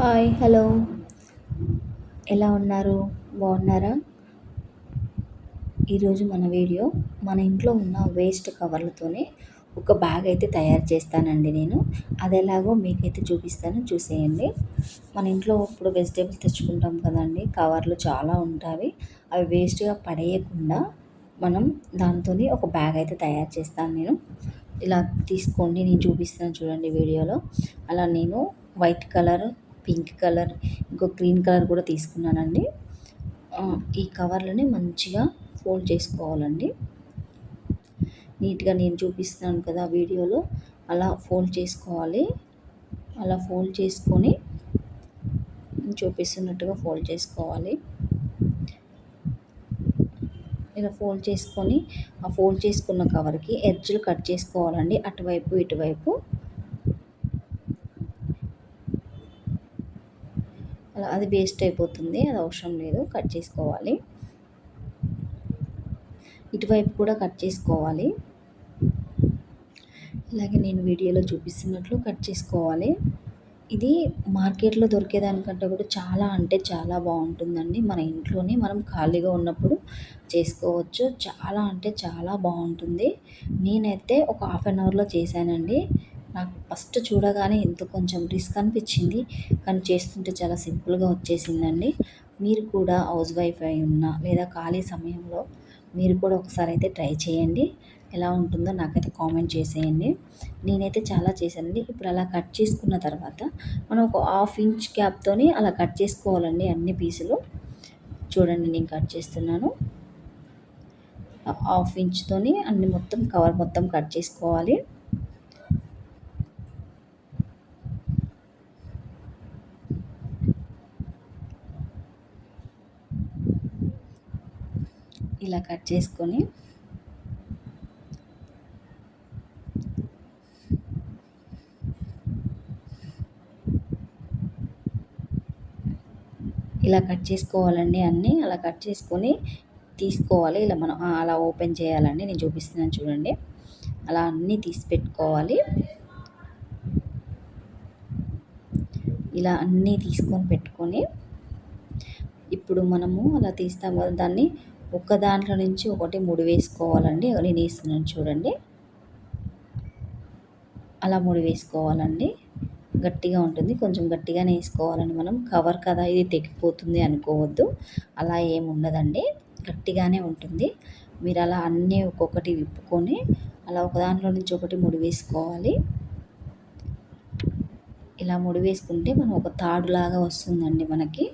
Hi hello. ఎలా ఉన్నారు? బాగున్నారా? ఈరోజు మన వీడియో మన ఇంట్లో ఉన్న వేస్ట్ కవర్లతోనే ఒక బ్యాగ్ అయితే తయారు చేస్తానండి నేను. అది ఎలాగో మీకైతే చూపిస్తాను, చూసేయండి. మన ఇంట్లో ఇప్పుడు వెజిటేబుల్స్ తెచ్చుకుంటాం కదండి, కవర్లు చాలా ఉంటాయి. అవి వేస్ట్గా పడేయకుండా మనం దాంతోని ఒక బ్యాగ్ అయితే తయారు చేస్తాను నేను. ఇలా తీసుకోండి, నేను చూపిస్తాను చూడండి వీడియోలో. అలా నేను వైట్ కలర్, పింక్ కలర్, ఇంకో గ్రీన్ కలర్ కూడా తీసుకున్నానండి. ఈ కవర్లని మంచిగా ఫోల్డ్ చేసుకోవాలండి. నీట్గా నేను చూపిస్తున్నాను కదా వీడియోలో, అలా ఫోల్డ్ చేసుకోవాలి. అలా ఫోల్డ్ చేసుకొని చూపిస్తున్నట్టుగా ఫోల్డ్ చేసుకోవాలి. ఇలా ఫోల్డ్ చేసుకొని ఆ ఫోల్డ్ చేసుకున్న కవర్కి ఎడ్జ్లు కట్ చేసుకోవాలండి, అటువైపు ఇటువైపు. అలా అది వేస్ట్ అయిపోతుంది, అది అవసరం లేదు, కట్ చేసుకోవాలి. ఇటువైపు కూడా కట్ చేసుకోవాలి. ఇలాగే నేను వీడియోలో చూపిస్తున్నట్లు కట్ చేసుకోవాలి. ఇది మార్కెట్లో దొరికేదానికంటే కూడా చాలా అంటే చాలా బాగుంటుందండి. మన ఇంట్లోనే మనం ఖాళీగా ఉన్నప్పుడు చేసుకోవచ్చు. చాలా అంటే చాలా బాగుంటుంది. నేనైతే ఒక హాఫ్ అన్ అవర్లో చేశానండి. నాకు ఫస్ట్ చూడగానే ఎంతో కొంచెం రిస్క్ అనిపించింది, కానీ చేస్తుంటే చాలా సింపుల్గా వచ్చేసిందండి. మీరు కూడా హౌస్ వైఫ్ అయి ఉన్నా లేదా ఖాళీ సమయంలో మీరు కూడా ఒకసారి అయితే ట్రై చేయండి. ఎలా ఉంటుందో నాకైతే కామెంట్ చేసేయండి. నేనైతే చాలా చేశానండి. ఇప్పుడు అలా కట్ చేసుకున్న తర్వాత మనం ఒక హాఫ్ ఇంచ్ గ్యాప్తోని అలా కట్ చేసుకోవాలండి అన్ని పీసులు. చూడండి నేను కట్ చేస్తున్నాను. హాఫ్ ఇంచ్తోని అన్ని మొత్తం కవర్ మొత్తం కట్ చేసుకోవాలి. ఇలా కట్ చేసుకొని ఇలా కట్ చేసుకోవాలండి అన్నీ. అలా కట్ చేసుకొని తీసుకోవాలి. ఇలా మనం అలా ఓపెన్ చేయాలండి, నేను చూపిస్తున్నాను చూడండి. అలా అన్నీ తీసి పెట్టుకోవాలి. ఇలా అన్నీ తీసుకొని పెట్టుకొని ఇప్పుడు మనము అలా తీస్తాం కదా, దాన్ని ఒక దాంట్లో నుంచి ఒకటి ముడి వేసుకోవాలండి. నేను వేస్తున్నాను చూడండి. అలా ముడి వేసుకోవాలండి. గట్టిగా ఉంటుంది, కొంచెం గట్టిగానే వేసుకోవాలండి. మనం కవర్ కదా ఇది తెగిపోతుంది అనుకోవద్దు, అలా ఏమి ఉండదండి, గట్టిగానే ఉంటుంది. మీరు అలా అన్నీ ఒక్కొక్కటి విప్పుకొని అలా ఒక దాంట్లో నుంచి ఒకటి ముడి వేసుకోవాలి. ఇలా ముడి వేసుకుంటే మనం ఒక తాడులాగా వస్తుందండి మనకి.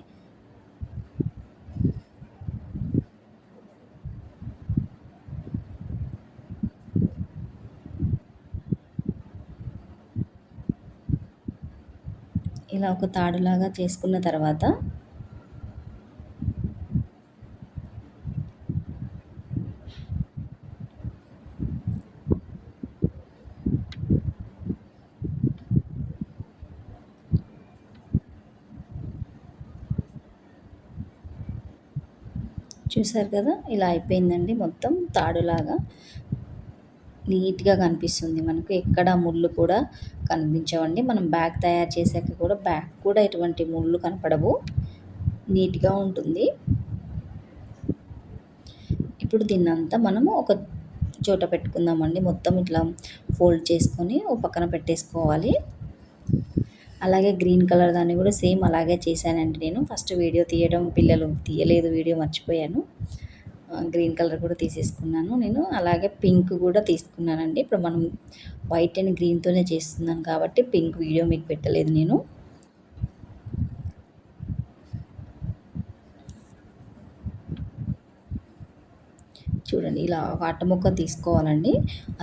ఇలా ఒక తాడులాగా చేసుకున్న తర్వాత చూసారు కదా, ఇలా అయిపోయిందండి. మొత్తం తాడులాగా నీట్గా కనిపిస్తుంది మనకు. ఎక్కడ ముళ్ళు కూడా కనిపించవండి. మనం బ్యాగ్ తయారు చేసాక కూడా బ్యాగ్ కూడా ఎటువంటి ముళ్ళు కనపడవు, నీట్గా ఉంటుంది. ఇప్పుడు దీన్నంతా మనము ఒక చోట పెట్టుకుందామండి. మొత్తం ఇట్లా ఫోల్డ్ చేసుకొని ఒక పక్కన పెట్టేసుకోవాలి. అలాగే గ్రీన్ కలర్ దాన్ని కూడా సేమ్ అలాగే చేశానండి నేను. ఫస్ట్ వీడియో తీయడం పిల్లలు తీయలేదు, వీడియో మర్చిపోయాను. గ్రీన్ కలర్ కూడా తీసేసుకున్నాను నేను. అలాగే పింక్ కూడా తీసుకున్నానండి. ఇప్పుడు మనం వైట్ అండ్ గ్రీన్తోనే చేస్తున్నాను కాబట్టి పింక్ వీడియో మీకు పెట్టలేదు నేను. చూడండి, ఇలా ఒక అట్ట ముక్క తీసుకోవాలండి.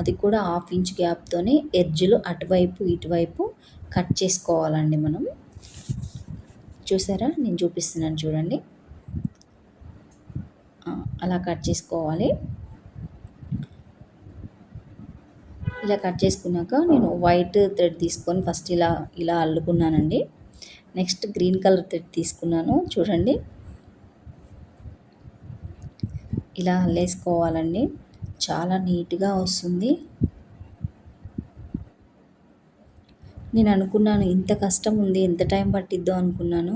అది కూడా హాఫ్ ఇంచ్ గ్యాప్తోనే ఎడ్జ్లు అటువైపు ఇటువైపు కట్ చేసుకోవాలండి మనం. చూసారా, నేను చూపిస్తున్నాను చూడండి. అలా కట్ చేసుకోవాలి. ఇలా కట్ చేసుకున్నాక నేను వైట్ థ్రెడ్ తీసుకొని ఫస్ట్ ఇలా ఇలా అల్లుకున్నానండి. నెక్స్ట్ గ్రీన్ కలర్ థ్రెడ్ తీసుకున్నాను చూడండి. ఇలా అల్లేసుకోవాలండి, చాలా నీట్గా వస్తుంది. నేను అనుకున్నాను ఇంత కష్టం ఉంది, ఎంత టైం పట్టిద్దో అనుకున్నాను.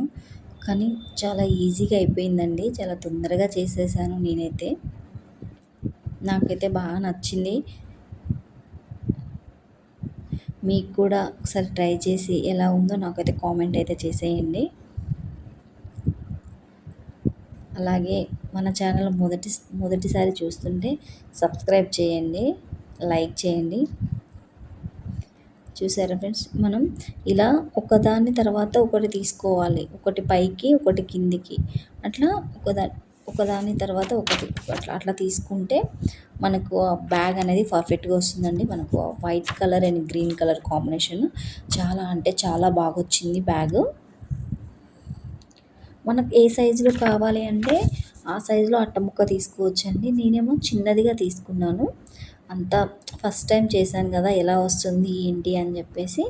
కానీ చాలా ఈజీగా అయిపోయిందండి. చాలా తొందరగా చేసేసాను నేనైతే. నాకైతే బాగా నచ్చింది. మీకు కూడా ఒకసారి ట్రై చేసి ఎలా ఉందో నాకైతే కామెంట్ అయితే చేసేయండి. అలాగే మన ఛానల్ మొదటిసారి చూస్తుంటే సబ్స్క్రైబ్ చేయండి, లైక్ చేయండి. చూసారా ఫ్రెండ్స్, మనం ఇలా ఒకదాని తర్వాత ఒకటి తీసుకోవాలి, ఒకటి పైకి ఒకటి కిందికి, అట్లా ఒకదాని తర్వాత ఒకటి అట్లా అట్లా తీసుకుంటే మనకు ఆ బ్యాగ్ అనేది పర్ఫెక్ట్గా వస్తుందండి. మనకు white colour and green colour combination చాలా అంటే చాలా బాగా వచ్చింది బ్యాగు. మనకు ఏ సైజులో కావాలి అంటే ఆ సైజులో అట్ట ముక్క తీసుకోవచ్చండి. నేనేమో చిన్నదిగా తీసుకున్నాను. అంతా ఫస్ట్ టైం చేశాను కదా, ఎలా వస్తుంది ఏంటి అని చెప్పేసి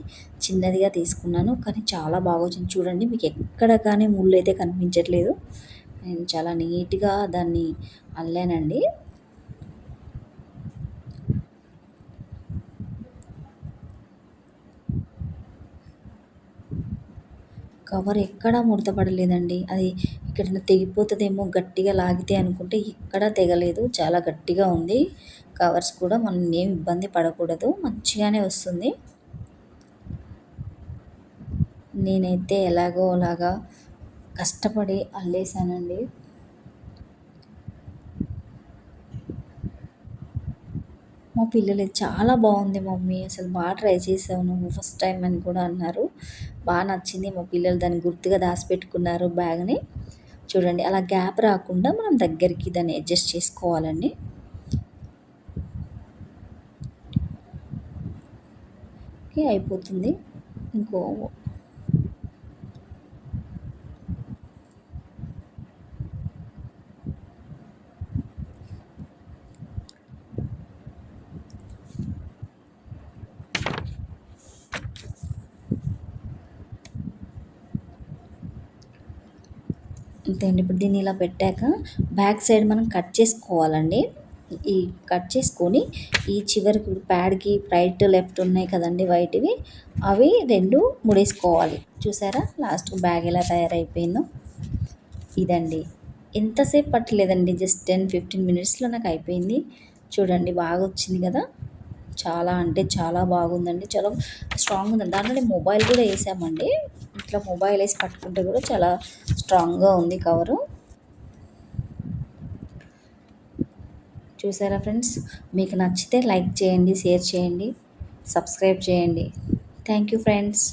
చిన్నదిగా తీసుకున్నాను. కానీ చాలా బాగా వచ్చింది. చూడండి, మీకు ఎక్కడ కానీ ముళ్ళు అయితే కనిపించట్లేదు. నేను చాలా నీట్గా దాన్ని అల్లానండి. కవర్ ఎక్కడా ముడత పడలేదండి. అది ఎక్కడైనా తెగిపోతుందేమో గట్టిగా లాగితే అనుకుంటే ఎక్కడా తెగలేదు. చాలా గట్టిగా ఉంది. కవర్స్ కూడా మనం ఏం ఇబ్బంది పడకూడదు, మంచిగానే వస్తుంది. నేనైతే ఎలాగో అలాగా కష్టపడి అల్లేసానండి. మా పిల్లలు చాలా బాగుంది మమ్మీ, అసలు బాగా ట్రై చేసావు నువ్వు ఫస్ట్ టైం అని కూడా అన్నారు. బాగా నచ్చింది. మా పిల్లలు దాన్ని గుర్తుగా దాచిపెట్టుకున్నారు బ్యాగ్ని. చూడండి, అలా గ్యాప్ రాకుండా మనం దగ్గరికి దాన్ని అడ్జస్ట్ చేసుకోవాలండి. ఓకే, అయిపోతుంది. ఇంకో అంతే అండి. ఇప్పుడు దీన్ని ఇలా పెట్టాక బ్యాక్ సైడ్ మనం కట్ చేసుకోవాలండి. ఈ కట్ చేసుకొని ఈ చివరికి ప్యాడ్కి రైట్ లెఫ్ట్ ఉన్నాయి కదండి వైట్వి, అవి రెండు ముడేసుకోవాలి. చూసారా లాస్ట్ బ్యాగ్ ఎలా తయారైపోయిందో. ఇదండి, ఎంతసేపు పట్టలేదండి, జస్ట్ 10-15 మినిట్స్లో నాకు అయిపోయింది. చూడండి, బాగా వచ్చింది కదా. చాలా అంటే చాలా బాగుందండి. చాలా స్ట్రాంగ్ ఉందండి. దాంట్లో మొబైల్ కూడా వేసామండి. ఇట్లా మొబైల్ వేసి పట్టుకుంటే కూడా చాలా స్ట్రాంగ్గా ఉంది కవరు. చూసారా ఫ్రెండ్స్, మీకు నచ్చితే లైక్ చేయండి, షేర్ చేయండి, సబ్స్క్రైబ్ చేయండి. Thank you friends.